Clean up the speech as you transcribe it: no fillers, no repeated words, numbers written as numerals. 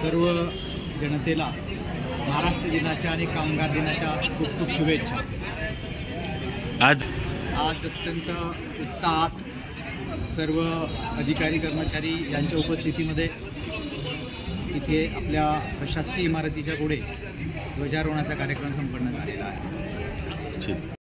सर्व जनतेला महाराष्ट्र दिनाच्या आणि कामगार दिनाच्या खूप खूप शुभेच्छा। आज अत्यंत उत्साहात सर्व अधिकारी कर्मचारी यांच्या उपस्थितीमध्ये इथे आपल्या प्रशासकीय इमारतीच्या पुढे ध्वजारोहणाचा कार्यक्रम संपन्न झालेला आहे।